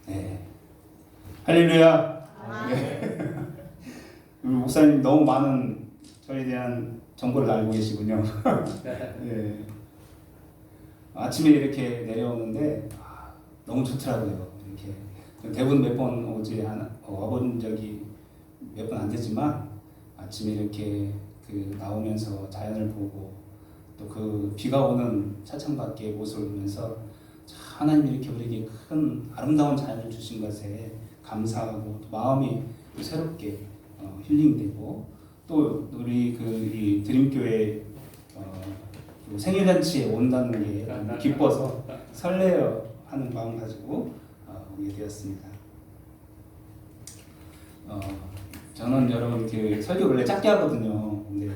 네. 할렐루야. 네. 우리 목사님 너무 많은 저에 대한 정보를 알고 계시군요. 네. 아침에 이렇게 내려오는데 너무 좋더라고요. 이렇게 대부분 몇 번 와본 적이 몇 번 안 되지만 아침에 이렇게 나오면서 자연을 보고 또 그 비가 오는 차창밖의 모습을 보면서 하나님이 이렇게 우리에게 큰 아름다운 자연을 주신 것에 감사하고 또 마음이 또 새롭게 힐링되고 또 우리 이 드림교회 생일잔치에 온다는 게 너무 기뻐서 설레어 하는 마음 가지고 오게 되었습니다. 저는 여러분 설교 원래 짧게 하거든요. 근데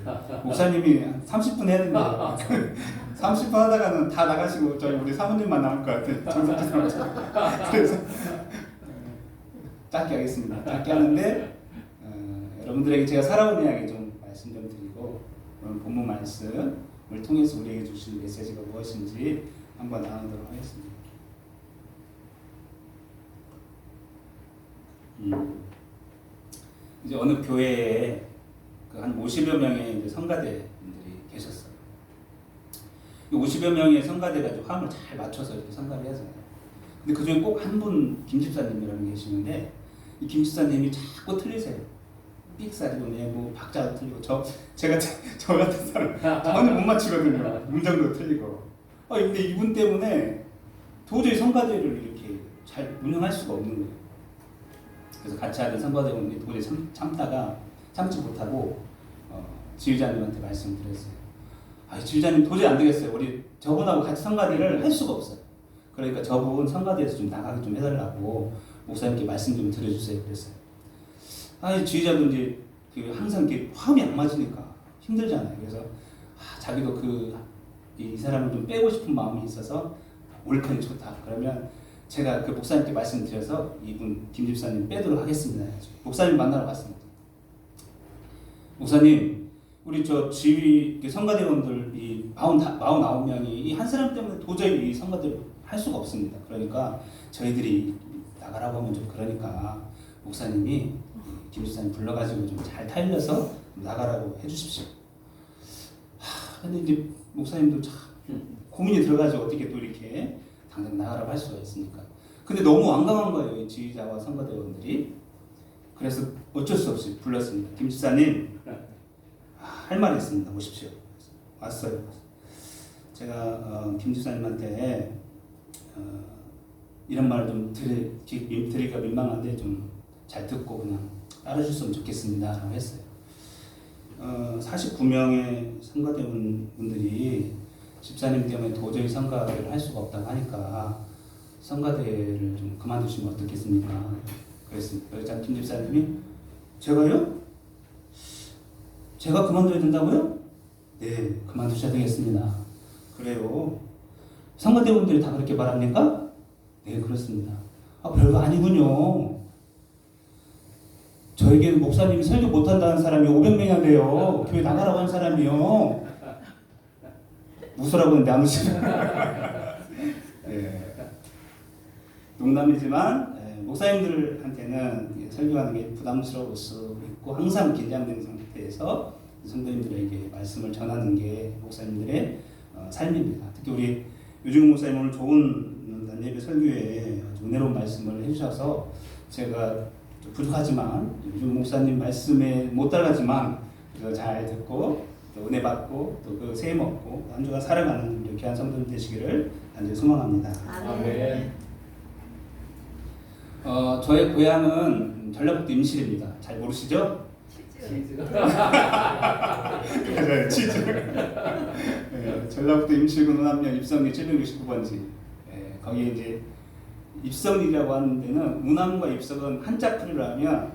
목사님이 30분 했는데 30분 하다가는 다 나가시고 우리 사모님만 남을 것 같아요. 정상적으로. 그래서 짧게 하겠습니다. 짧게 하는데 여러분들에게 제가 살아온 이야기 좀 말씀 좀 드리고 오늘 본문 말씀을 통해서 우리에게 주신 메시지가 무엇인지 한번 나누도록 하겠습니다. 이제 어느 교회에 한 50여 명의 이제 성가대분들이 계셨어요. 50여 명의 성가대가 화음을 잘 맞춰서 이렇게 성가를 하잖아요. 근데 그 중에 꼭 한 분 김집사님이라는 게 계시는데 이 김집사님이 자꾸 틀리세요. 삑사리도 내고 박자도 틀리고 저 같은 사람 전혀 못 맞추거든요. 문장도 틀리고. 근데 이분 때문에 도저히 성가대를 이렇게 잘 운영할 수가 없는 거예요. 그래서 같이 하던 성가대원들이 도저히 참지 못하고 지휘자님한테 말씀드렸어요. 지휘자님 도저히 안 되겠어요. 우리 저분하고 같이 성가대를 할 수가 없어요. 그러니까 저분 성가대에서 좀 나가게 좀 해달라고 목사님께 말씀 좀 드려주세요. 그랬어요. 지휘자분들이 항상 이렇게 화음이 안 맞으니까 힘들잖아요. 그래서 자기도 이 사람을 좀 빼고 싶은 마음이 있어서 올컨이 좋다. 그러면 제가 목사님께 말씀드려서 이분 김집사님 빼도록 하겠습니다. 목사님 만나러 갔습니다. 목사님, 우리 지휘 성가대원들 49명이 이 한 사람 때문에 도저히 이 성가대를 할 수가 없습니다. 그러니까 저희들이 나가라고 하면 좀 그러니까 목사님이 김집사님 불러가지고 좀 잘 타일러서 나가라고 해주십시오. 근데 이제 목사님도 참 고민이 들어가지고 어떻게 또 이렇게 당장 나가라고 할 수가 있습니까? 근데 너무 완강한 거예요, 이 지휘자와 성가대원들이. 그래서 어쩔 수 없이 불렀습니다. 김집사님, 할 말이 있습니다. 오십시오. 왔어요. 제가 김집사님한테 이런 말을 좀 드리기가 민망한데 좀 잘 듣고 그냥 따라주셨으면 좋겠습니다. 라고 했어요. 49명의 성가대원분들이 집사님 때문에 도저히 성가대를 할 수가 없다고 하니까 성가대를 좀 그만두시면 어떻겠습니까? 그랬더니 김 집사님이 제가요? 제가 그만둬야 된다고요? 네, 그만두셔야 되겠습니다. 그래요. 성가대원들이 다 그렇게 말합니까? 네, 그렇습니다. 별거 아니군요. 저에게는 목사님이 설교 못한다는 사람이 500명이나 돼요. 교회 나가라고 한 사람이요. 웃으라고 하는데 안 웃으시네. 네. 농담이지만 목사님들한테는 설교하는 게 부담스러울 수 있고 항상 긴장된 상태에서 성도님들에게 말씀을 전하는 게 목사님들의 삶입니다. 특히 우리 유중훈 목사님 오늘 좋은 예배 설교에 은혜로운 말씀을 해주셔서 제가 부족하지만 유중훈 목사님 말씀에 못 따라가지만 잘 듣고 또 은혜 받고 또 새 먹고 한 주가 살아가는 우리 귀한 성도님 되시기를 간절히 소망합니다. 아멘. 저의 고향은 전라북도 임실입니다. 잘 모르시죠? 치즈. 맞아요, 치즈. 네, 전라북도 임실군 운암면 입성리 769번지. 네, 거기에 이제 입성리라고 하는 데는 운암과 입성은 한자 풀이로 하면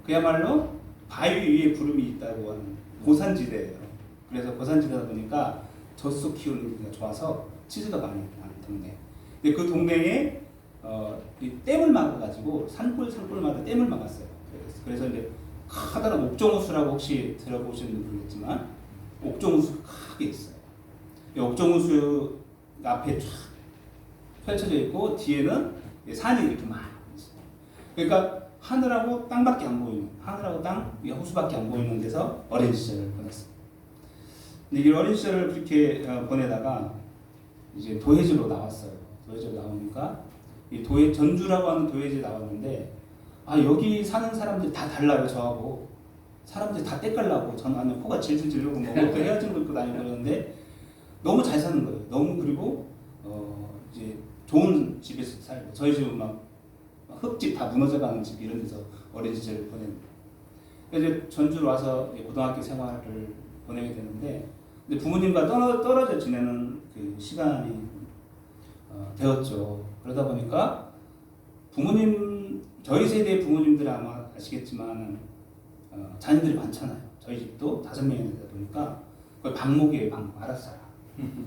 그야말로 바위 위에 구름이 있다고 하는 고산지대예요. 그래서 고산지대다 보니까 젖소 키우는 게 좋아서 치즈가 많이 나는 동네. 근데 그 동네에 이 댐을 막아가지고 산골마다 댐을 막았어요. 그래서 이제 커다란 옥정호수라고 혹시 들어보시는 모르겠지만 옥정호수 크게 있어요. 이 옥정호수 앞에 쫙 펼쳐져 있고 뒤에는 산이 이렇게 막 그러니까 하늘하고 땅밖에 안 보이는, 하늘하고 땅, 호수밖에 안 보이는 데서 어린 시절을 보냈습니다. 근데 이 어린 시절을 그렇게 보내다가 이제 도해지로 나왔어요. 도해지로 나오니까 이 전주라고 하는 도해지에 나왔는데 여기 사는 사람들이 다 달라요. 저하고 사람들이 다 때깔나고 저는 아니면 코가 질질 지르고 뭐 옷도 헤어진 거 입고 다니고 그러는데 너무 잘 사는 거예요. 너무 그리고 이제 좋은 집에서 살고 저희 집은 막 흙집 다 무너져가는 집 이런 데서 어린 시절을 보냅니다. 이제 전주로 와서 이제 고등학교 생활을 보내게 되는데 근데 부모님과 떨어져 지내는 그 시간이 되었죠. 그러다 보니까 저희 세대의 부모님들은 아마 아시겠지만 자녀들이 많잖아요. 저희 집도 5명이 되다 보니까 그걸 방목이에요. 방목. 알아서 살아.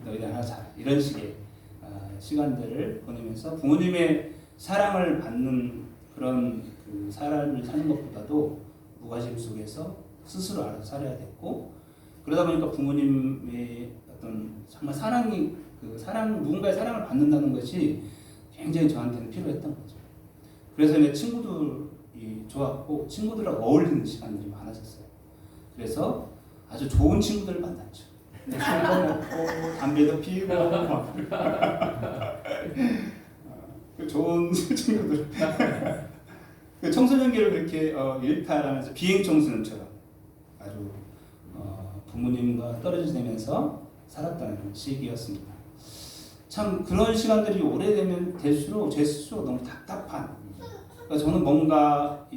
너희들 알아서 살아. 이런 식의 시간들을 보내면서 부모님의 사랑을 받는 그런 그 삶을 사는 것보다도 무관심 속에서 스스로 알아서 살아야 됐고 그러다 보니까 부모님의 어떤 정말 누군가의 사랑을 받는다는 것이 굉장히 저한테는 필요했던 거죠. 그래서 내 친구들이 좋았고 친구들하고 어울리는 시간들이 많아졌어요. 그래서 아주 좋은 친구들을 만났죠. 술도 먹고 담배도 피우고 좋은 친구들. 청소년기를 그렇게 일탈하면서 비행 청소년처럼 아주 부모님과 떨어져 지내면서 살았다는 시기였습니다. 참 그런 시간들이 오래되면 될수록 제 스스로 너무 답답한. 그러니까 저는 뭔가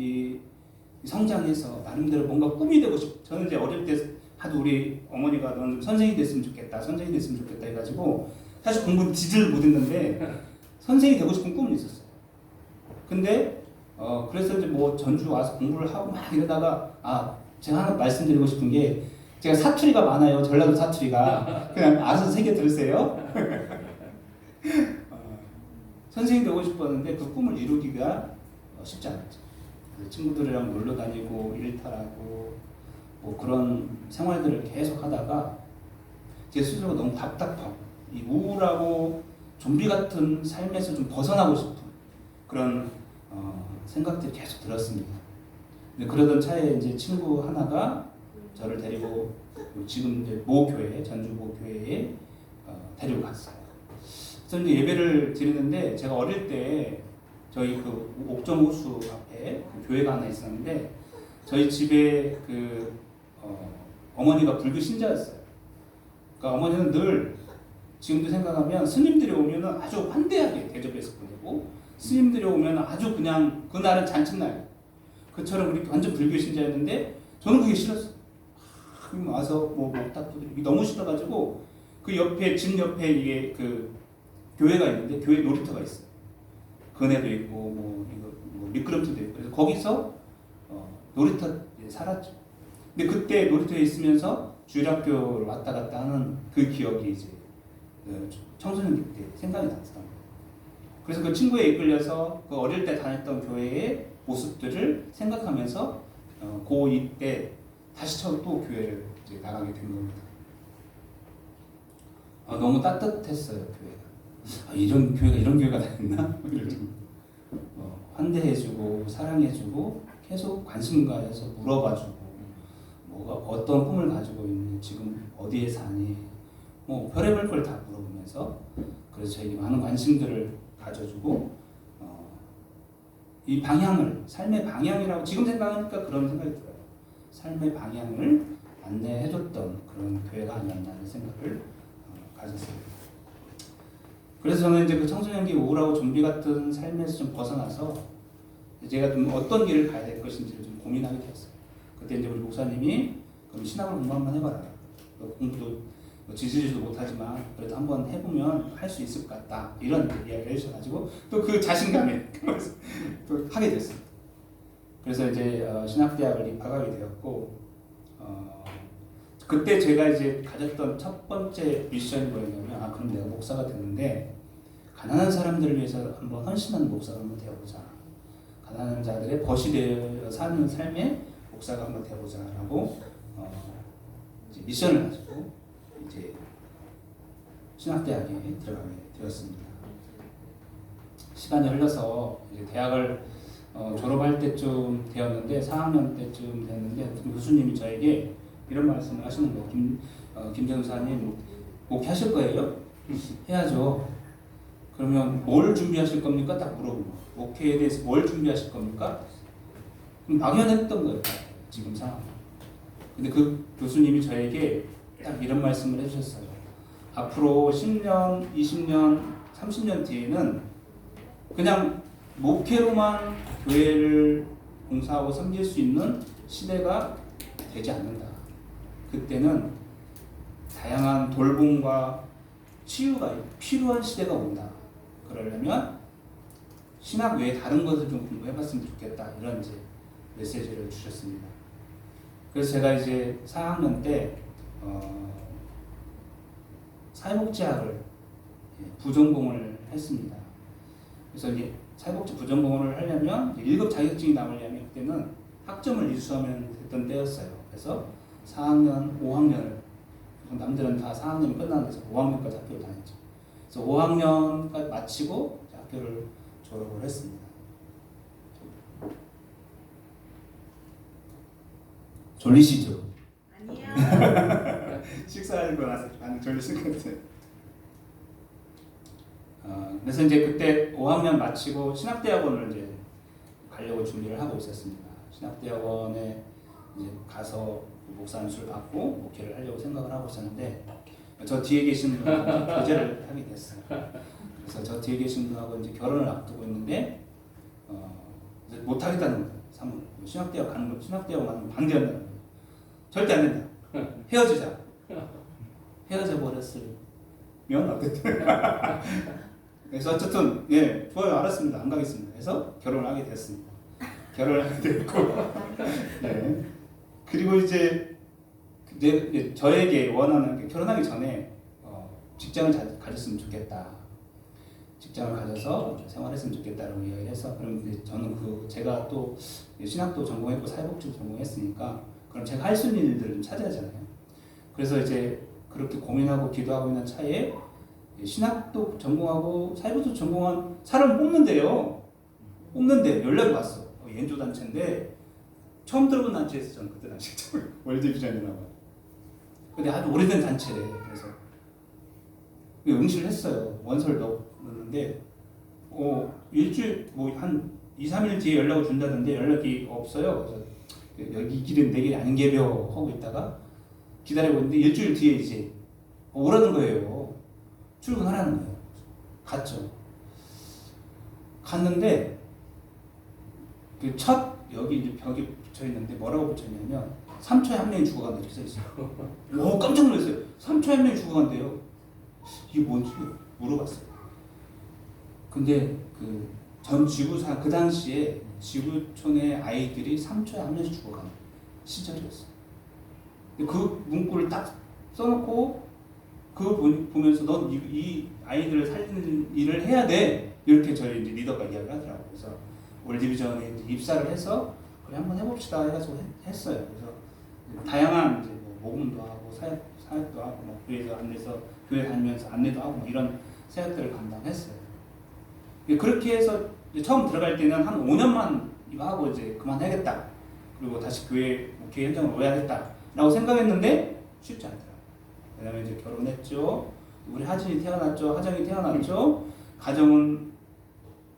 성장해서 나름대로 뭔가 꿈이 되고 싶어. 저는 이제 어릴 때 하도 우리 어머니가 너는 선생이 됐으면 좋겠다, 선생이 됐으면 좋겠다 해가지고 사실 공부는 지들 못했는데 선생이 되고 싶은 꿈은 있었어요. 근데 그래서 이제 뭐 전주 와서 공부를 하고 막 이러다가 제가 하나 말씀드리고 싶은 게 제가 사투리가 많아요. 전라도 사투리가 그냥 알아서 새겨 들으세요. 선생이 되고 싶었는데 그 꿈을 이루기가 쉽지 않았죠. 친구들이랑 놀러 다니고 일탈하고 뭐 그런 생활들을 계속 하다가 제 스스로가 너무 답답하고 이 우울하고 좀비 같은 삶에서 좀 벗어나고 싶은 그런 생각들이 계속 들었습니다. 근데 그러던 차에 이제 친구 하나가 저를 데리고 지금 이제 모교회 전주 모교회에 데리고 갔어요. 그래서 이제 예배를 드리는데 제가 어릴 때 저희 그 옥점 호수 앞에 그 교회가 하나 있었는데 저희 집에 어머니가 불교 신자였어요. 그러니까 어머니는 늘 지금도 생각하면 스님들이 오면은 아주 환대하게 대접해서 보내고 스님들이 오면 아주 그냥 그날은 잔칫날 그처럼 그렇게 완전 불교 신자였는데 저는 그게 싫었어요. 와서 뭐 목탁도 드리고 너무 싫어가지고 그 옆에 집 옆에 이게 그 교회가 있는데 교회 놀이터가 있어요. 그네도 있고 뭐 미끄럼틀도 있고 그래서 거기서 놀이터에 살았죠. 근데 그때 놀이터에 있으면서 주일학교를 왔다 갔다 하는 그 기억이 이제 청소년기 때 생각이 났었던 거예요. 그래서 그 친구에 이끌려서 그 어릴 때 다녔던 교회의 모습들을 생각하면서 고2 때 다시 또 교회를 이제 나가게 된 겁니다. 너무 따뜻했어요 교회가. 이런 교회가 다 있나? 환대해주고 사랑해주고 계속 관심 가져서 물어봐주고 뭐가 어떤 꿈을 가지고 있니? 지금 어디에 사니? 뭐 별의별 걸 다 물어보면서 그래서 저에게 많은 관심들을 가져주고 이 방향을 삶의 방향이라고 지금 생각하니까 그런 생각이 들어요. 삶의 방향을 안내해줬던 그런 교회가 아니었나 하는 생각을 가졌습니다. 그래서 저는 이제 그 청소년기 우울하고 좀비 같은 삶에서 좀 벗어나서 제가 좀 어떤 길을 가야 될 것인지를 좀 고민하게 되었어요. 그때 이제 우리 목사님이 그럼 신학을 공부 한번 해봐라. 공부도 지지지도 못하지만 그래도 한번 해보면 할 수 있을 것 같다. 이런 이야기를 해주셔가지고 또 그 자신감에 또 하게 됐습니다. 그래서 이제 신학대학을 입학하게 되었고 그때 제가 이제 가졌던 첫 번째 미션이 뭐였냐면 그럼 내가 목사가 됐는데 가난한 사람들을 위해서 한번 헌신하는 목사가 한번 되어보자. 가난한 자들의 벗이 되어 사는 삶의 목사가 한번 되어보자라고 이제 미션을 가지고 이제 신학대학에 들어가게 되었습니다. 시간이 흘러서 이제 대학을 졸업할 때쯤 되었는데 4학년 때쯤 됐는데 교수님이 저에게 이런 말씀을 하시는 거예요. 김 전사님 목회하실 거예요? 해야죠. 그러면 뭘 준비하실 겁니까? 딱 물어보고 목회에 대해서 뭘 준비하실 겁니까? 막연했던 거예요. 지금 상황. 근데 그 교수님이 저에게 딱 이런 말씀을 해주셨어요. 앞으로 10년, 20년, 30년 뒤에는 그냥 목회로만 교회를 봉사하고 섬길 수 있는 시대가 되지 않는다. 그때는 다양한 돌봄과 치유가 필요한 시대가 온다. 그러려면 신학 외에 다른 것을 좀 공부해봤으면 좋겠다. 이런 이제 메시지를 주셨습니다. 그래서 제가 이제 4학년 때 사회복지학을 부전공을 했습니다. 그래서 이제 사회복지 부전공을 하려면 1급 자격증이 나오려면 그때는 학점을 이수하면 됐던 때였어요. 그래서 4학년, 5학년을 남들은 다 4학년이 끝나는데 5학년까지 학교를 다녔죠. 그래서 5학년까지 마치고 학교를 졸업을 했습니다. 졸리시죠? 아니요. 식사하고 나서 많이 졸리신 것 같아요. 그래서 이제 그때 5학년 마치고 신학대학원을 이제 가려고 준비를 하고 있었습니다. 신학대학원에 이제 가서 목사 안수를 받고 목회를 하려고 생각을 하고 있었는데 저 뒤에 계신 분하고 교제를 하게 됐어요. 그래서 저 뒤에 계신 분하고 이제 결혼을 앞두고 있는데 이제 못 하겠다는 거예요. 신학대학 가는 거, 신학대학 가는 거 반대한다는 거예요. 절대 안 된다. 헤어지자. 헤어져 버렸으면 어쨌든. 그래서 어쨌든 예 좋아요 알았습니다 안 가겠습니다. 그래서 결혼을 하게 됐습니다. 결혼을 하게 됐고 네. 그리고 이제 저에게 원하는 결혼하기 전에 직장을 가졌으면 좋겠다. 직장을 가져서 생활했으면 좋겠다라고 이야기를 해서 그럼 이제 저는 제가 또 신학도 전공했고 사회복지도 전공했으니까 그럼 제가 할 수 있는 일들을 좀 찾아야 하잖아요. 그래서 이제 그렇게 고민하고 기도하고 있는 차에 신학도 전공하고 사회복지도 전공한 사람을 뽑는데요. 뽑는데 연락이 왔어. 연조 단체인데 처음 들어본 단체에서 저는 그때 당시에 월드비전이라고. 근데 아주 오래된 단체래. 그래서 응시를 했어요. 원서를 넣었는데 일주일 한 2, 3일 뒤에 연락을 준다던데 연락이 없어요. 그래서 여기 길은 내 길이 아닌게벼 하고 있다가 기다리고 있는데 일주일 뒤에 이제 오라는 거예요. 출근하라는 거예요. 갔죠. 갔는데 그 여기 이제 벽에 붙여 있는데 뭐라고 붙여 있냐면 3초에 한 명이 죽어간다 이렇게 써 있어요. 오 깜짝 놀랐어요. 3초에 한 명이 죽어간대요. 이게 뭔지 물어봤어요. 근데 전 지구상 그 당시에 지구촌의 아이들이 3초에 한 명씩 죽어가는 시절이었어요. 근데 그 문구를 딱 써놓고 그거 보면서 넌 이 아이들을 살리는 일을 해야 돼. 이렇게 저희 이제 리더가 이야기를 하더라고요. 그래서 월드비전에 입사를 해서 그래 한번 해봅시다 해가지고 했어요. 그래서 다양한 이제 모금도 하고 사역도 하고 교회에서 안내서 교회 다니면서 안내도 하고 이런 사역들을 감당했어요. 그렇게 해서 처음 들어갈 때는 한 5년만 이거 하고 이제 그만해야겠다. 그리고 다시 교회 목회 현장으로 오야겠다라고 생각했는데 쉽지 않더라고요. 왜냐면 이제 결혼했죠. 우리 하정이 태어났죠. 가정은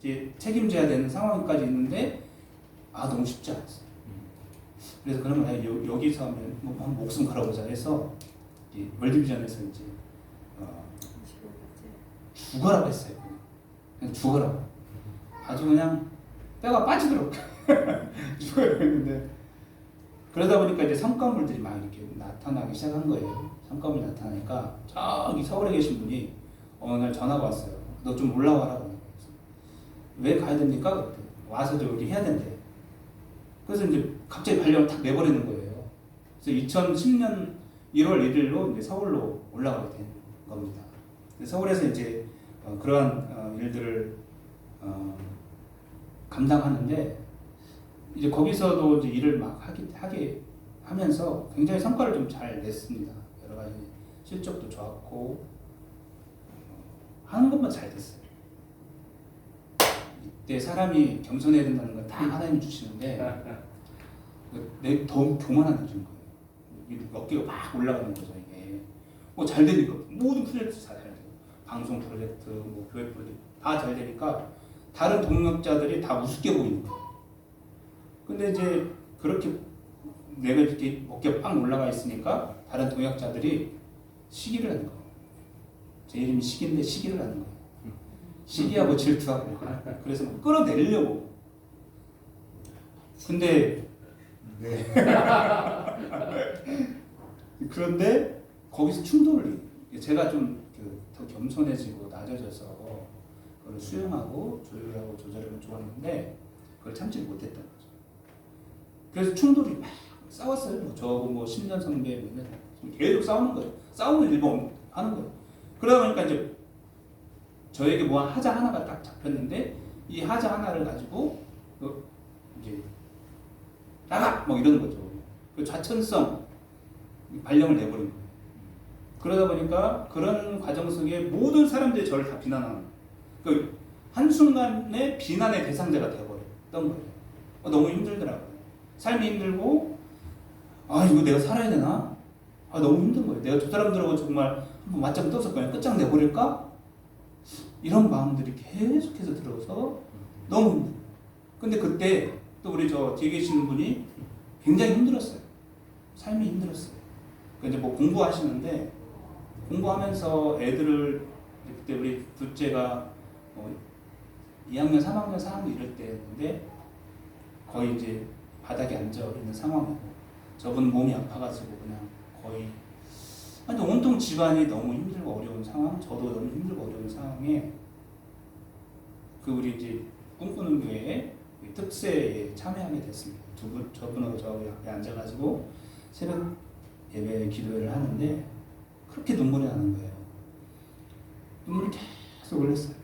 이제 책임져야 되는 상황까지 있는데 너무 쉽지 않았어요. 그래서 그러면 여기서 한번 목숨 걸어보자 해서 월드비전에서 이제 죽어라고 했어요. 그냥 죽어라고. 아주 그냥 뼈가 빠지도록 죽어라고 했는데 그러다 보니까 이제 성과물들이 막 이렇게 나타나기 시작한 거예요. 성과물이 나타나니까 저기 서울에 계신 분이 어느 날 전화가 왔어요. 너 좀 올라와라. 왜 가야 됩니까? 그때 와서 저기 해야 된대. 그래서 이제 갑자기 발령을 탁 내버리는 거예요. 그래서 2010년 1월 1일로 이제 서울로 올라가게 된 겁니다. 서울에서 이제 그러한 일들을 감당하는데 이제 거기서도 이제 일을 막 하게 하면서 굉장히 성과를 좀 잘 냈습니다. 여러 가지 실적도 좋았고 하는 것만 잘 됐어요. 그때 사람이 겸손해야 된다는 건 다 하나님이 주시는데 내 더 교만한 느낌인 거예요. 이 어깨가 막 올라가는 거죠 이게. 뭐 잘 되니까 모든 프로젝트 다 잘 돼요. 방송 프로젝트, 뭐 교회 프로젝트 다 잘 되니까 다른 동력자들이 다 우습게 보이는 거예요. 근데 이제 그렇게 내가 이렇게 어깨가 팍 올라가 있으니까 다른 동역자들이 시기를 하는 거예요. 제 이름이 시기인데 시기를 하는 거예요. 시기하고 질투하고 그래서 막 끌어내리려고. 근데 네. 그런데 거기서 충돌이 제가 좀 더 겸손해지고 낮아져서 그걸 수용하고 조율하고 조절하면 좋았는데 그걸 참지 못했던 거죠. 그래서 충돌이 막 싸웠어요. 뭐 저하고 뭐 10년 선배면 계속 싸우는 거예요. 싸우는 일본 하는 거예요. 그러다 보니까 이제 저에게 뭐 하자 하나가 딱 잡혔는데 이 하자 하나를 가지고 이제 나가! 뭐 이러는 거죠. 그 좌천성 발령을 내버린 거예요. 그러다 보니까 그런 과정 속에 모든 사람들이 저를 다 비난하는 그 한순간에 비난의 대상자가 되어버렸던 거예요. 너무 힘들더라고요. 삶이 힘들고 이거 내가 살아야 되나? 너무 힘든 거예요. 내가 저 사람들하고 정말 한번 맞짱 떠서 그냥 끝장 내버릴까? 이런 마음들이 계속해서 들어서 너무 힘들어요. 근데 그때 또 우리 저 뒤에 계시는 분이 굉장히 힘들었어요. 삶이 힘들었어요. 이제 뭐 공부하시는데 공부하면서 애들을 그때 우리 둘째가 2학년, 3학년, 4학년 이럴 때였는데 거의 이제 바닥에 앉아 있는 상황이고 저분 몸이 아파가지고 그냥 거의 온통 집안이 너무 힘들고 어려운 상황, 저도 너무 힘들고 어려운 상황에 그 우리 이제 꿈꾸는 교회에 특세에 참여하게 됐습니다. 저분하고 저 옆에 앉아가지고 새벽 예배 기도회를 하는데 그렇게 눈물이 나는 거예요. 눈물이 계속 흘렸어요.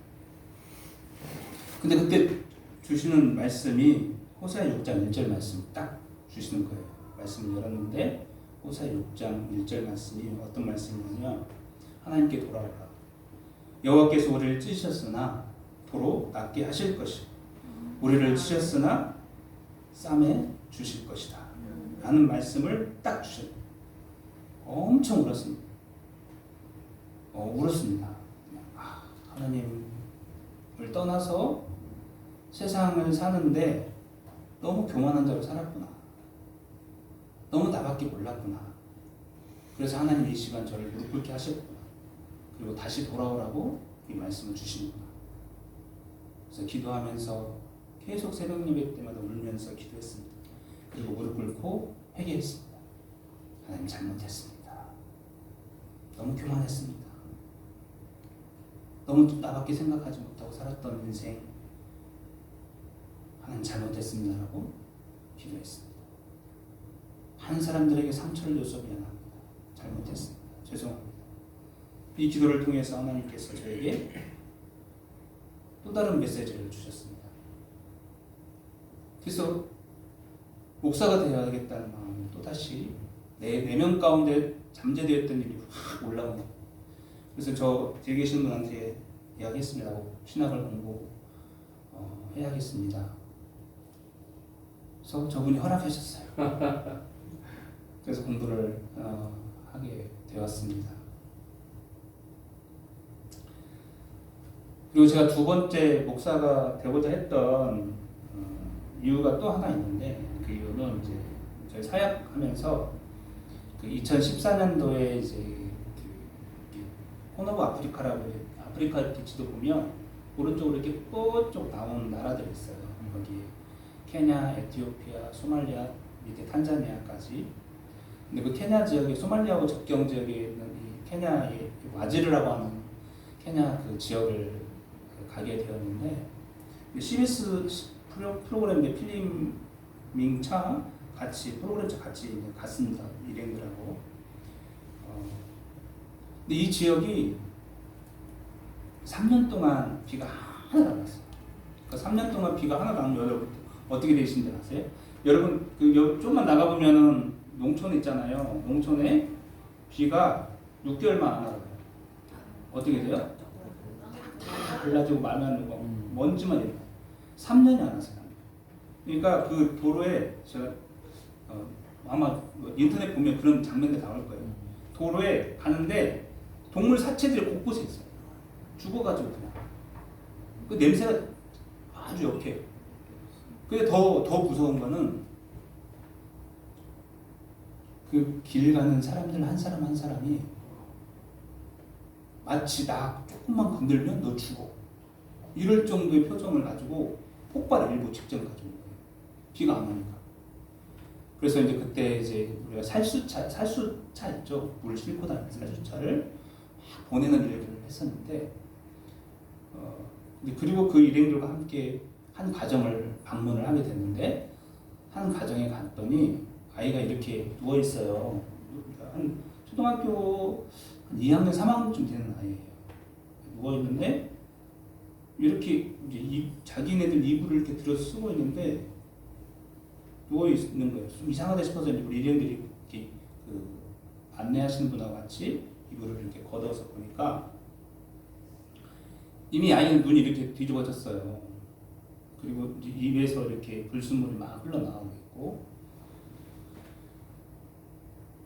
근데 그때 주시는 말씀이 호세아 6장 1절 말씀 딱 주시는 거예요. 말씀을 열었는데 호세아 6장 1절 말씀이 어떤 말씀이냐면 하나님께 돌아오라. 여호와께서 우리를 찢으셨으나 도로 낫게 하실 것이고 우리를 찢으셨으나 싸매 주실 것이다. 라는 말씀을 딱 주셨어요. 엄청 울었습니다. 울었습니다. 하나님을 떠나서 세상을 사는데 너무 교만한 자로 살았구나. 너무 나밖에 몰랐구나. 그래서 하나님 이 시간 저를 무릎 꿇게 하셨구나. 그리고 다시 돌아오라고 이 말씀을 주시는구나. 그래서 기도하면서 계속 새벽 예배 때마다 울면서 기도했습니다. 그리고 무릎 꿇고 회개했습니다. 하나님 잘못했습니다. 너무 교만했습니다. 너무 나밖에 생각하지 못하고 살았던 인생 하나님 잘못했습니다라고 기도했습니다. 한 사람들에게 상처를 줘서 미안합니다. 잘못했습니다. 죄송합니다. 이 기도를 통해서 하나님께서 저에게 또 다른 메시지를 주셨습니다. 그래서 목사가 되어야겠다는 마음이 또다시 내 내면 가운데 잠재되었던 일이 확 올라오는 거예요. 그래서 저 뒤에 계신 분한테 이야기했습니다. 신학을 공부 해야겠습니다. 그래서 저분이 허락하셨어요. 그래서 공부를 하게 되었습니다. 그리고 제가 두 번째 목사가 되고자 했던 이유가 또 하나 있는데 그 이유는 이제 저희 사역하면서 그 2014년도에 이제 혼 오브 아프리카라고 아프리카 비치도 보면 오른쪽으로 이렇게 뽀쪽 나온 나라들이 있어요. 거기 케냐, 에티오피아, 소말리아, 밑에 탄자니아까지. 근데 그 케냐 지역에 소말리아하고 접경 지역에 있는 이 케냐의 와지르라고 하는 케냐 그 지역을 가게 되었는데 CBS 프로그램인데 필름 밍차 같이 프로그램차 같이 갔습니다. 일행들하고. 근데 이 지역이 3년 동안 비가 하나도 안 왔어요. 그러니까 3년 동안 비가 하나도 안 오면 여러분 어떻게 되신지 아세요? 여러분 조금만 나가보면은 농촌 있잖아요. 농촌에 비가 6개월만 안 와요. 어떻게 돼요? 다 갈라지고 말면 먼지만 이래요. 3년이 안 왔어요. 그러니까 그 도로에 제가 아마 뭐 인터넷 보면 그런 장면들 나올 거예요. 도로에 가는데 동물 사체들이 곳곳에 있어요. 죽어가지고 그냥 그 냄새가 아주 역해요. 근데 더 무서운 거는 그 길 가는 사람들 한 사람 한 사람이 마치 나 조금만 건들면 너 죽어 이럴 정도의 표정을 가지고 폭발 일보 직전 가지고 거예요. 비가 안 오니까. 그래서 이제 그때 이제 우리가 살수차 있죠. 물 싣고 다니는 살수차를 막 보내는 일들을 했었는데, 그리고 그 일행들과 함께 한 가정을 방문을 하게 됐는데, 한 가정에 갔더니 아이가 이렇게 누워 있어요. 한 초등학교 한 2학년, 3학년쯤 되는 아이예요. 누워 있는데 이렇게 이제 자기네들 이불을 이렇게 들어 쓰고 있는데 누워 있는 거예요. 좀 이상하다 싶어서 이제 우리 일행들이 이렇게 그 안내하시는 분하고 같이 이불을 이렇게 걷어서 보니까 이미 아이는 눈이 이렇게 뒤집어졌어요. 그리고 입에서 이렇게 불순물이 막 흘러나오고 있고,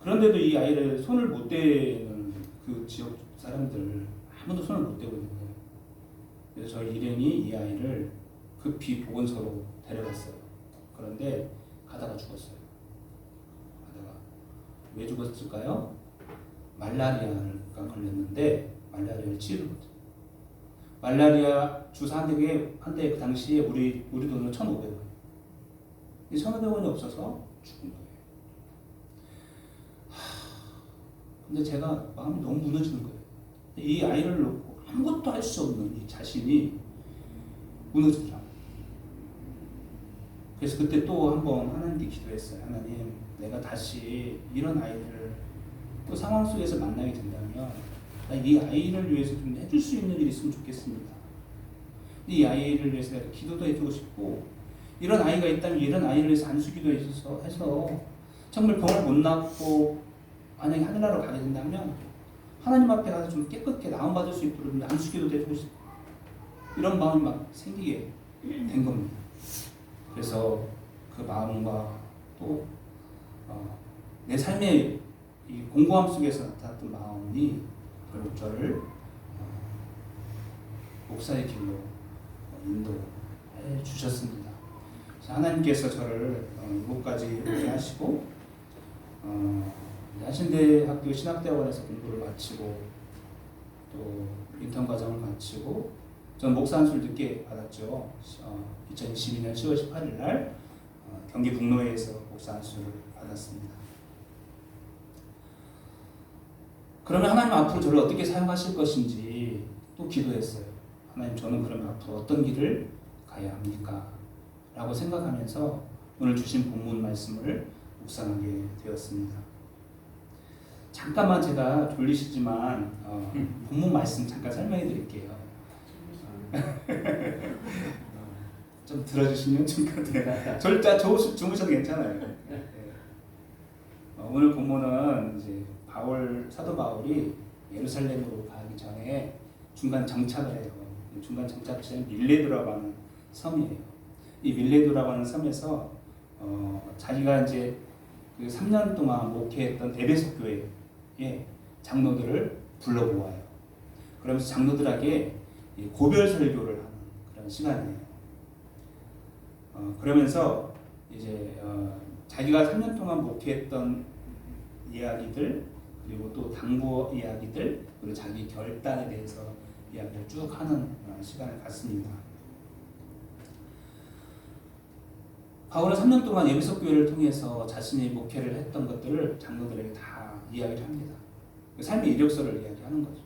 그런데도 이 아이를 손을 못 대는 그 지역 사람들 아무도 손을 못 대고 있는 거예요. 그래서 저희 일행이 이 아이를 급히 보건소로 데려갔어요. 그런데 가다가 죽었어요. 가다가 왜 죽었을까요? 말라리아가 걸렸는데 말라리아를 치료했죠. 말라리아 주사 한 대에 그 당시에 우리 돈으로 1,500원. 이 1,500원이 없어서 죽은 거예요. 근데 제가 마음이 너무 무너지는 거예요. 이 아이를 놓고 아무것도 할 수 없는 이 자신이 무너지더라고요. 그래서 그때 또 한번 하나님께 기도했어요. 하나님, 내가 다시 이런 아이들을 또 상황 속에서 만나게 된다면 이 아이를 위해서 좀 해줄 수 있는 일이 있으면 좋겠습니다. 이 아이를 위해서 내가 기도도 해주고 싶고, 이런 아이가 있다면 이런 아이를 위해서 안수기도 해서 정말 병을 못 낫고 만약에 하늘나라로 가게 된다면 하나님 앞에 가서 좀 깨끗하게 나음받을 수 있도록 안수기도 해주고 싶고, 이런 마음이 막 생기게 된 겁니다. 그래서 그 마음과 또 내 삶의 이 공고함 속에서 나타났던 마음이 결국 저를 목사의 길로 인도해 주셨습니다. 하나님께서 저를 이곳까지 오게 하시고 야신대학교 신학대학원에서 공부를 마치고 또 인턴 과정을 마치고 전 목사 안수를 늦게 받았죠. 2022년 10월 18일 날 경기 북로에서 목사 안수를 받았습니다. 그러면 하나님 앞으로 저를 어떻게 사용하실 것인지 또 기도했어요. 하나님, 저는 그러면 앞으로 어떤 길을 가야 합니까? 라고 생각하면서 오늘 주신 본문 말씀을 묵상하게 되었습니다. 잠깐만 제가 졸리시지만 본문 말씀 잠깐 설명해 드릴게요. 좀 들어주시면 좋을 것 같아요. 주무셔도 괜찮아요. 네. 오늘 본문은 이제 사도 바울이 예루살렘으로 가기 전에 중간 정착을 해요. 중간 정착지는 밀레도라고 하는 섬이에요. 이 밀레도라고 하는 섬에서 자기가 이제 그 3년 동안 목회했던 에베소 교회의 장로들을 불러모아요. 그러면서 장로들에게 고별 설교를 하는 그런 시간이에요. 그러면서 이제 자기가 3년 동안 목회했던 이야기들, 그리고 또 당부 이야기들, 그리고 자기 결단에 대해서 이야기를 쭉 하는 시간을 갖습니다. 바울은 3년 동안 에베소 교회를 통해서 자신이 목회를 했던 것들을 장로들에게 다 이야기를 합니다. 삶의 이력서를 이야기하는 거죠.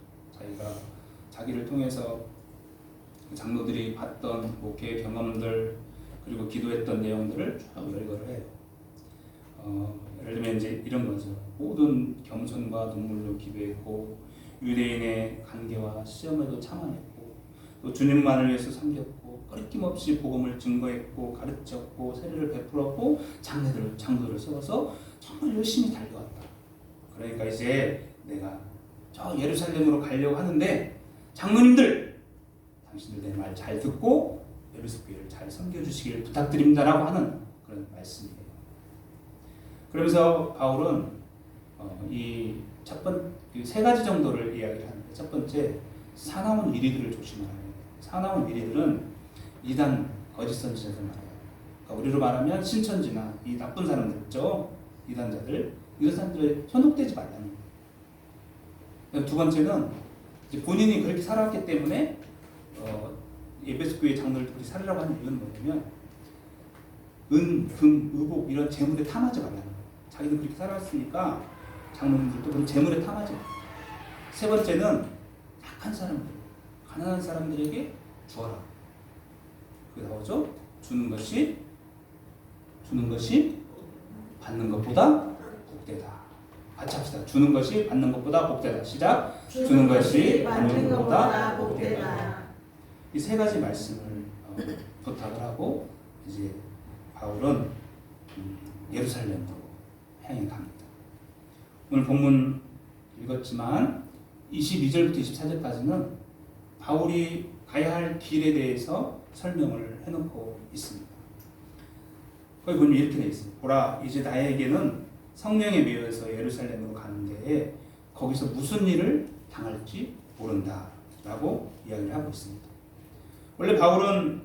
자기를 통해서 장로들이 봤던 목회의 경험들, 그리고 기도했던 내용들을 쭉 열거를 해요. 예를 들면 이제 이런 거죠. 모든 겸손과 눈물로 기도했고, 유대인의 관계와 시험에도 참아냈고, 또 주님만을 위해서 섬겼고, 끊김없이 복음을 증거했고, 가르쳤고, 세례를 베풀었고, 장로들을 세워서 정말 열심히 달려왔다. 그러니까 이제 내가 저 예루살렘으로 가려고 하는데, 장로님들, 당신들 내 말 잘 듣고 에베소 교회를 잘 섬겨주시길 부탁드립니다라고 하는 그런 말씀이에요. 그러면서 바울은 이 세 가지 정도를 이야기를 하는데, 첫 번째, 사나운 미리들을 조심하라. 사나운 미리들은 이단 거짓 선지자들 말이에요. 그러니까 우리로 말하면 신천지나 이 나쁜 사람들 있죠, 이단자들, 이런 사람들에 현혹되지 말라는 거예요. 두 번째는 이제 본인이 그렇게 살아왔기 때문에 에베소 교회 장로들 그렇게 살으라고 하는 이유는 뭐냐면 은, 금, 의복 이런 재물에 탐하지 말라는 거예요. 자기는 그렇게 살아왔으니까 장로님들도 그런 재물에 탐하지 말라는 거예요. 세 번째는 약한 사람들, 가난한 사람들에게 주어라. 그게 나오죠? 주는 것이 받는 것보다 복되다. 같이 합시다. 주는 것이 받는 것보다 복되다. 시작. 주는 것이 받는 것보다 복되다. 이 세 가지 말씀을 부탁을 하고 이제 바울은 예루살렘으로 향해 갑니다. 오늘 본문 읽었지만 22절부터 24절까지는 바울이 가야 할 길에 대해서 설명을 해놓고 있습니다. 거기 보면 이렇게 되어 있습니다. 보라, 이제 나에게는 성령에 매여서 예루살렘으로 가는데 거기서 무슨 일을 당할지 모른다 라고 이야기를 하고 있습니다. 원래 바울은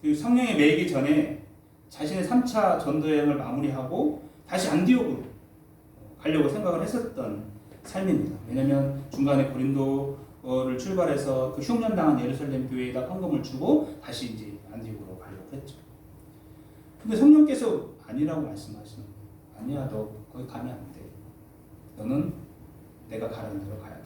그 성령에 매이기 전에 자신의 3차 전도여행을 마무리하고 다시 안디옥으로 가려고 생각을 했었던 삶입니다. 왜냐하면 중간에 고린도를 출발해서 그 흉년당한 예루살렘 교회에다 헌금을 주고 다시 이제 안디옥으로 가려고 했죠. 근데 성령께서 아니라고 말씀하시는 거예요. 아니야, 너 거기 가면 안 돼. 너는 내가 가라는 대로 가야 돼.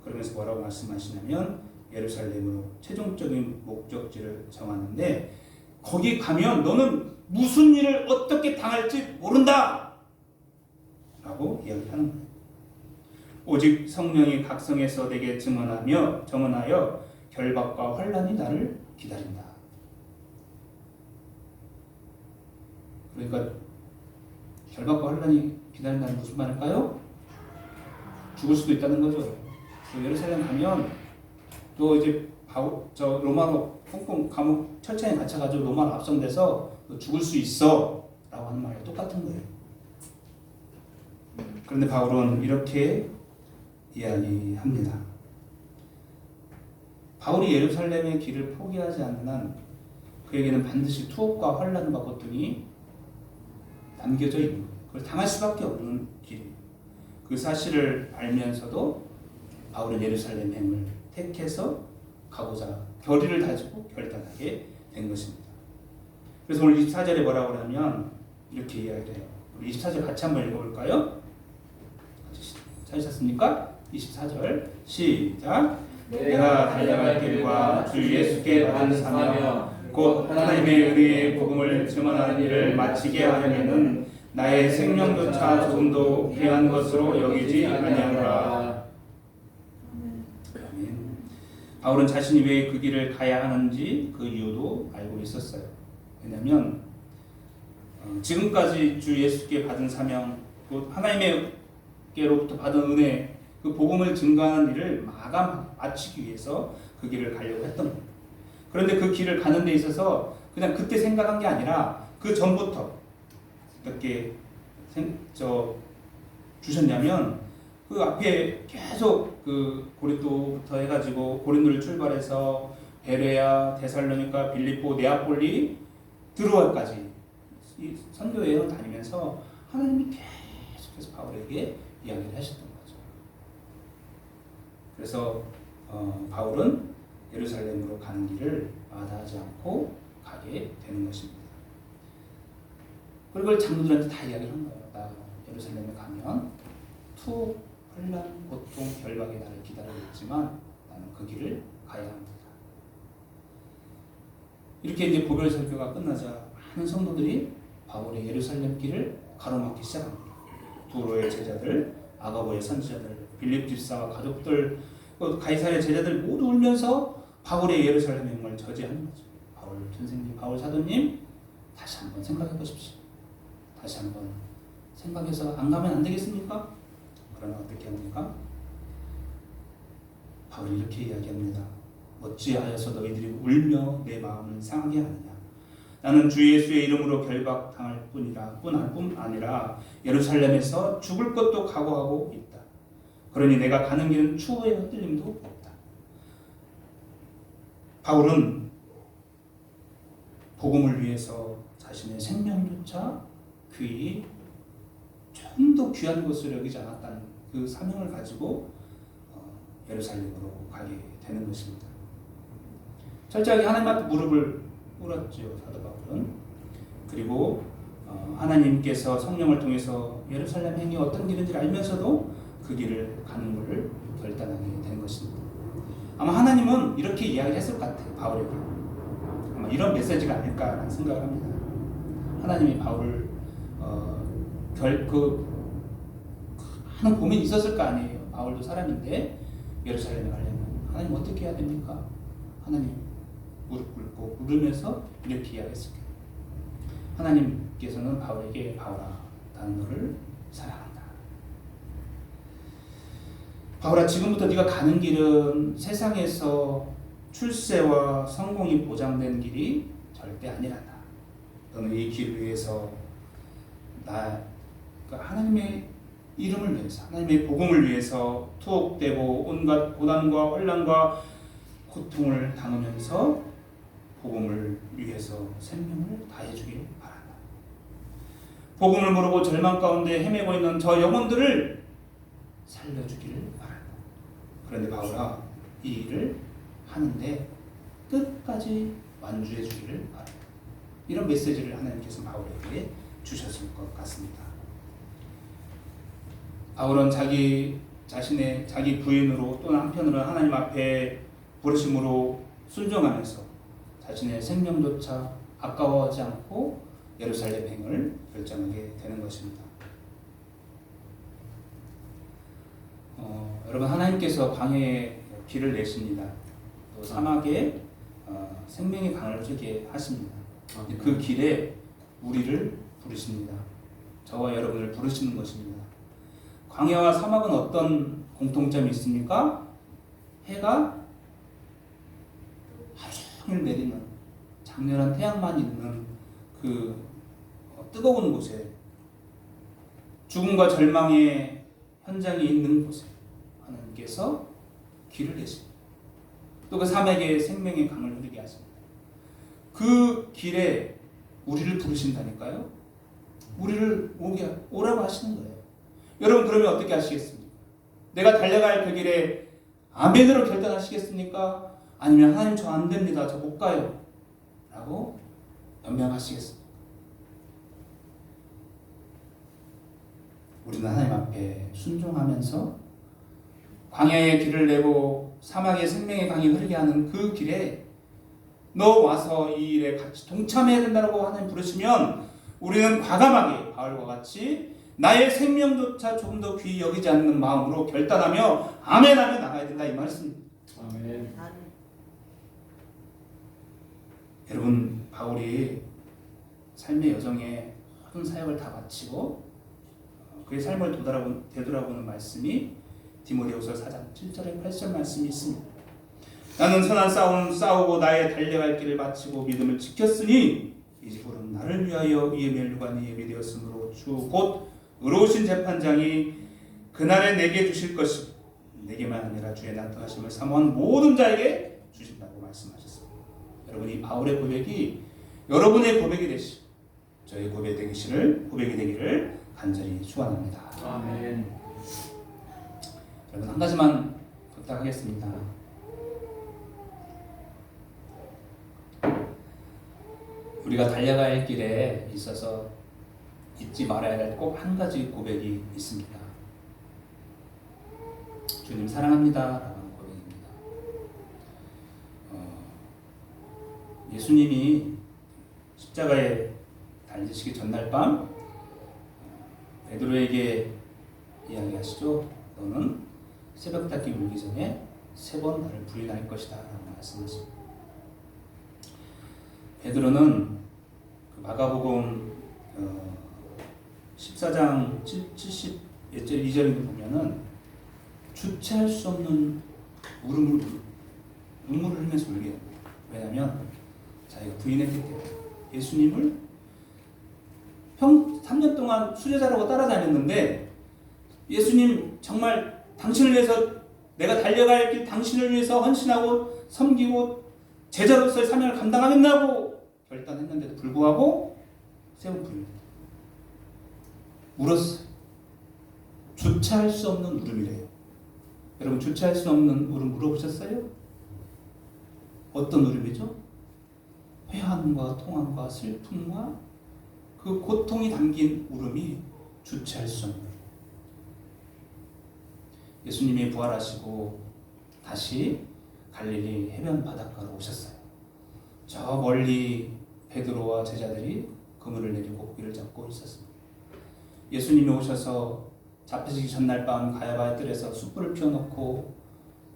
그러면서 뭐라고 말씀하시냐면 예루살렘으로 최종적인 목적지를 정하는데 거기 가면 너는 무슨 일을 어떻게 당할지 모른다 라고 이야기하는 거예요. 오직 성령이 각성해서 내게 증언하여 결박과 환난이 나를 기다린다. 그러니까 결박과 환난이 기다린다는 무슨 말일까요? 죽을 수도 있다는 거죠. 예루살렘 가면 또 이제 로마로 꽁꽁 감옥 철창에 갇혀가지고 로마로 압송돼서 죽을 수 있어 라고 하는 말이 똑같은 거예요. 그런데 바울은 이렇게 이야기합니다. 바울이 예루살렘의 길을 포기하지 않는 한 그에게는 반드시 투옥과 환난과 고통이 남겨져 있는 거예요. 그걸 당할 수밖에 없는 길이에요. 그 사실을 알면서도 바울은 예루살렘 행을 택해서 가고자 결의를 다지고 결단하게 된 것입니다. 그래서 오늘 24절에 뭐라고 하냐면 이렇게 이야기를 해요. 우리 24절 같이 한번 읽어볼까요? 찾으셨습니까? 24절 시작. 내가 달려갈 길과 주 예수께 받은 사명 곧 하나님의 은혜의 복음을 증언하는 일을 마치게 하려면은 나의 생명조차 조금도 귀한 것으로 여기지 아니하노라. 아멘. 바울은 자신이 왜 그 길을 가야 하는지 그 이유도 알고 있었어요. 왜냐하면 지금까지 주 예수께 받은 사명, 또 하나님께로부터 받은 은혜, 그 복음을 증거하는 일을 마치기 위해서 그 길을 가려고 했던 겁니다. 그런데 그 길을 가는 데 있어서 그냥 그때 생각한 게 아니라 그 전부터 어떻게 주셨냐면 그 앞에 계속 그 고린도부터 해가지고 고린도를 출발해서 베레아, 데살로니가, 빌립보, 네아폴리, 드로아까지 이 선교 여행을 다니면서 하나님이 계속해서 바울에게 이야기를 하셨던 거죠. 그래서 바울은 예루살렘으로 가는 길을 마다하지 않고 가게 되는 것입니다. 그걸 장로들한테 다 이야기를 한 거예요. 나 예루살렘에 가면 투옥, 환난, 고통, 결박의 나를 기다리고 있지만 나는 그 길을 가야 합니다. 이렇게 이제 보별 설교가 끝나자 많은 성도들이 바울의 예루살렘 길을 가로막기 시작합니다. 도로의 제자들, 아가보의 선지자들, 빌립 집사와 가족들, 가이사랴 제자들 모두 울면서 바울의 예루살렘 행을 저지하는 거죠. 바울 선생님, 바울 사도님, 다시 한번 생각해 보십시오. 다시 한번 생각해서 안 가면 안 되겠습니까? 그러나 어떻게 합니까? 바울이 이렇게 이야기합니다. 어찌하여서 너희들이 울며 내 마음을 상하게 하느냐. 나는 주 예수의 이름으로 결박당할 뿐 아니라 예루살렘에서 죽을 것도 각오하고 있다. 그러니 내가 가는 길은 추후에 흔들림도 없다. 바울은 복음을 위해서 자신의 생명조차 귀히 좀 더 귀한 것으로 여기지 않았다는 그 사명을 가지고 예루살렘으로 가게 되는 것입니다. 철저하게 하나님 앞에 무릎을 꿇었지요, 사도 바울은. 그리고 하나님께서 성령을 통해서 예루살렘 행이 어떤 길인지 알면서도 그 길을 가는 것을 결단하게 된 것입니다. 아마 하나님은 이렇게 이야기를 했을 것 같아요, 바울에게. 아마 이런 메시지가 아닐까라는 생각을 합니다. 하나님이 바울을 하는 고민이 있었을 거 아니에요. 바울도 사람인데 예루살렘에 가려면 하나님 어떻게 해야 됩니까? 하나님 무릎 꿇고 물으면서 이렇게 이야기했을 거예요. 하나님께서는 바울에게 바울아, 나는 너를 사랑한다. 바울아, 지금부터 네가 가는 길은 세상에서 출세와 성공이 보장된 길이 절대 아니란다. 너는 이 길을 위해서 하나님의 이름을 위해서, 하나님의 복음을 위해서 투옥되고 온갖 고난과 혼란과 고통을 당하면서 복음을 위해서 생명을 다해주길 바란다. 복음을 모르고 절망 가운데 헤매고 있는 저 영혼들을 살려주기를 바란다. 그런데 바울아, 이 일을 하는데 끝까지 완주해 주기를 바란다. 이런 메시지를 하나님께서 바울에게 주셨을 것 같습니다. 바울은 자기 부인으로 또 남편으로 하나님 앞에 부르심으로 순종하면서 자신의 생명조차 아까워하지 않고 예루살렘 행을 결정하게 되는 것입니다. 여러분, 하나님께서 광야에 길을 내십니다. 또 사막에 생명의 강을 흐르게 하십니다. 그 길에 우리를 부르십니다. 저와 여러분을 부르시는 것입니다. 광야와 사막은 어떤 공통점이 있습니까? 해가 하루 종일 내리는 장렬한 태양만 있는 그 뜨거운 곳에, 죽음과 절망의 현장이 있는 곳에 하나님께서 길을 내십니다. 또 그 사막에 생명의 강을 흐르게 하십니다. 그 길에 우리를 부르신다니까요. 우리를 오라고 하시는 거예요. 여러분, 그러면 어떻게 하시겠습니까? 내가 달려갈 그 길에 아멘으로 결단하시겠습니까? 아니면 하나님 저 안 됩니다, 저 못 가요 라고 연명하시겠습니까? 우리는 하나님 앞에 순종하면서 광야의 길을 내고 사막의 생명의 강이 흐르게 하는 그 길에 너 와서 이 일에 같이 동참해야 된다고 하나님 부르시면 우리는 과감하게 바울과 같이 나의 생명조차 조금 더 귀히 여기지 않는 마음으로 결단하며 아멘하며 나가야 된다, 이 말씀입니다. 아멘. 여러분, 바울이 삶의 여정에 모든 사역을 다 마치고 그의 삶을 되돌아보는 말씀이 디모데후서 4장 7절에 8절 말씀이 있습니다. 나는 선한 싸움 싸우고 나의 달려갈 길을 마치고 믿음을 지켰으니 이제 곧 나를 위하여 이의 멸류관이 예비되었으므로 주 곧 의로우신 재판장이 그날에 내게 주실 것이고 내게만 아니라 주의 나타나심을 사모한 모든 자에게 주신다고 말씀하셨습니다. 여러분, 이 바울의 고백이 여러분의 고백이 되시고 저의 고백이 되기를 간절히 축원합니다. 아멘. 여러분, 한 가지만 부탁하겠습니다. 우리가 달려갈 길에 있어서 잊지 말아야 할 꼭 한 가지 고백이 있습니다. 주님 사랑합니다 라는 고백입니다. 예수님이 십자가에 달리시기 전날 밤 베드로에게 이야기하시죠. 너는 새벽닭이 울기 전에 3번 나를 부인할 것이다 라고 말씀하십니다. 베드로는 그 마가복음 14장 72절에 보면은 주체할 수 없는 울음을 눈물을 흘리면서 울게 됩니다. 왜냐하면 자기가 부인했기 때문에. 예수님을 3년 동안 수제자라고 따라다녔는데 예수님 정말 당신을 위해서 내가 달려갈 길 당신을 위해서 헌신하고 섬기고 제자로서의 사명을 감당하겠다고 결단했는데도 불구하고 세 번 부인했다. 울었어요. 주체할 수 없는 울음이래요. 여러분 주체할 수 없는 울음 물어보셨어요? 어떤 울음이죠? 회한과 통함과 슬픔과 그 고통이 담긴 울음이 주체할 수 없는 울음. 예수님이 부활하시고 다시 갈릴리 해변 바닷가로 오셨어요. 저 멀리 베드로와 제자들이 그물을 내리고 고기를 잡고 있었습니다. 예수님이 오셔서 잡히시기 전날 밤 가야바의 뜰에서 숯불을 피워놓고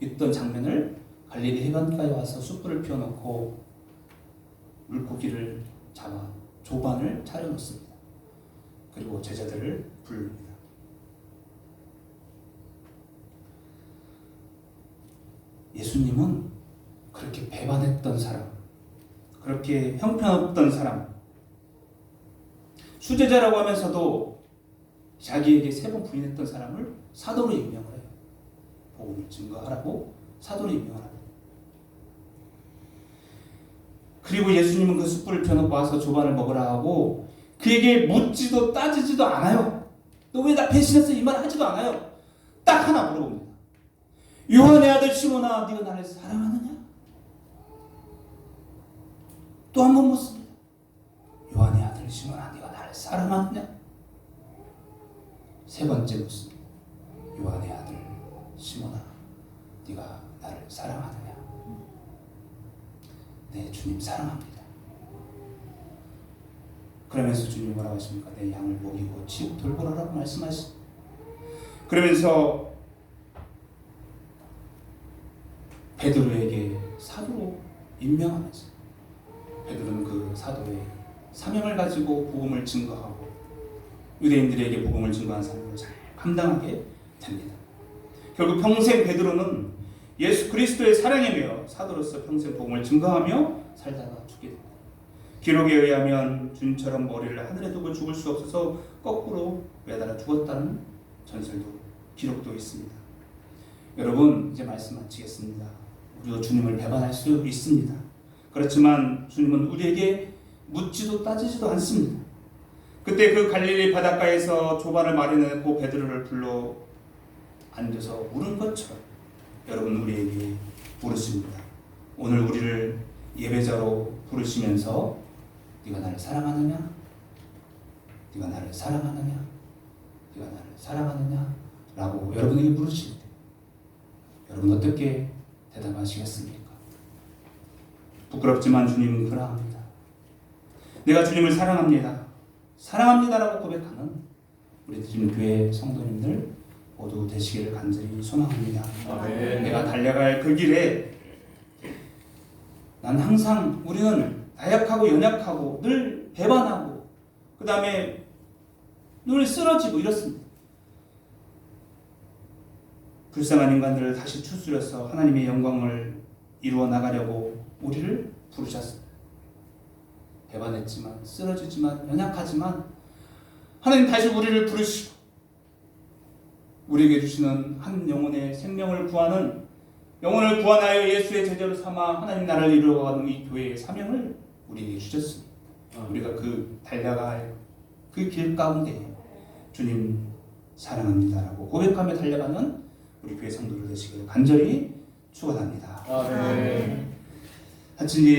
있던 장면을 갈릴리 해변가에 와서 숯불을 피워놓고 물고기를 잡아 조반을 차려놓습니다. 그리고 제자들을 부릅니다. 예수님은 그렇게 배반했던 사람, 그렇게 형편없던 사람, 수제자라고 하면서도 자기에게 3번 부인했던 사람을 사도로 임명을 해요. 복음을 증거하라고 사도로 임명을 합니다. 그리고 예수님은 그 숯불을 펴놓고 와서 조반을 먹으라 하고 그에게 묻지도 따지지도 않아요. 너 왜 나 배신했어? 이 말 하지도 않아요. 딱 하나 물어봅니다. 요한의 아들 시몬아, 네가 나를 사랑하느냐? 또 한 번 묻습니다. 요한의 아들 시몬아, 네가 나를 사랑하느냐? 3번째 묻습니다. 요한의 아들 시몬아, 네가 나를 사랑하느냐? 네, 주님 사랑합니다. 그러면서 주님이 뭐라고 하십니까? 내 양을 먹이고 치고 돌보라라고 말씀하십니다. 그러면서 베드로에게 사도로 임명하면서 베드로는 그 사도의 사명을 가지고 복음을 증거하고 유대인들에게 복음을 증거하는 사명을 잘 감당하게 됩니다. 결국 평생 베드로는 예수 그리스도의 사랑에 매여 사도로서 평생 복음을 증거하며 살다가 죽게 됩니다. 기록에 의하면 주님처럼 머리를 하늘에 두고 죽을 수 없어서 거꾸로 매달아 죽었다는 전설도 기록도 있습니다. 여러분 이제 말씀 마치겠습니다. 우리도 주님을 배반할 수 있습니다. 그렇지만 주님은 우리에게 묻지도 따지지도 않습니다. 그때 그 갈릴리 바닷가에서 조반을 마련해놓고 베드로를 불러 앉아서 물은 것처럼 여러분 우리에게 부르십니다. 오늘 우리를 예배자로 부르시면서 네가 나를 사랑하느냐? 네가 나를 사랑하느냐? 네가 나를 사랑하느냐? 라고 여러분에게 부르실 때 여러분 어떻게 대답하시겠습니까? 부끄럽지만 주님은 그러합니다. 내가 주님을 사랑합니다. 사랑합니다라고 고백하는 우리 주님교회 성도님들 모두 되시기를 간절히 소망합니다. 아멘. 내가 달려갈 그 길에 난 항상 우리는 나약하고 연약하고 늘 배반하고 그 다음에 늘 쓰러지고 이렇습니다. 불쌍한 인간들을 다시 추스려서 하나님의 영광을 이루어 나가려고 우리를 부르셨습니다. 배반했지만 쓰러지지만 연약하지만 하나님 다시 우리를 부르시고 우리에게 주시는 한 영혼의 생명을 구하는 영혼을 구원하여 예수의 제자로 삼아 하나님 나라를 이루어가는 이 교회의 사명을 우리에게 주셨습니다. 우리가 그 달려갈 그 길 가운데 주님 사랑합니다라고 고백하며 달려가는 우리 교회 성도들 되시기를 간절히 축원합니다. 아멘. 하친이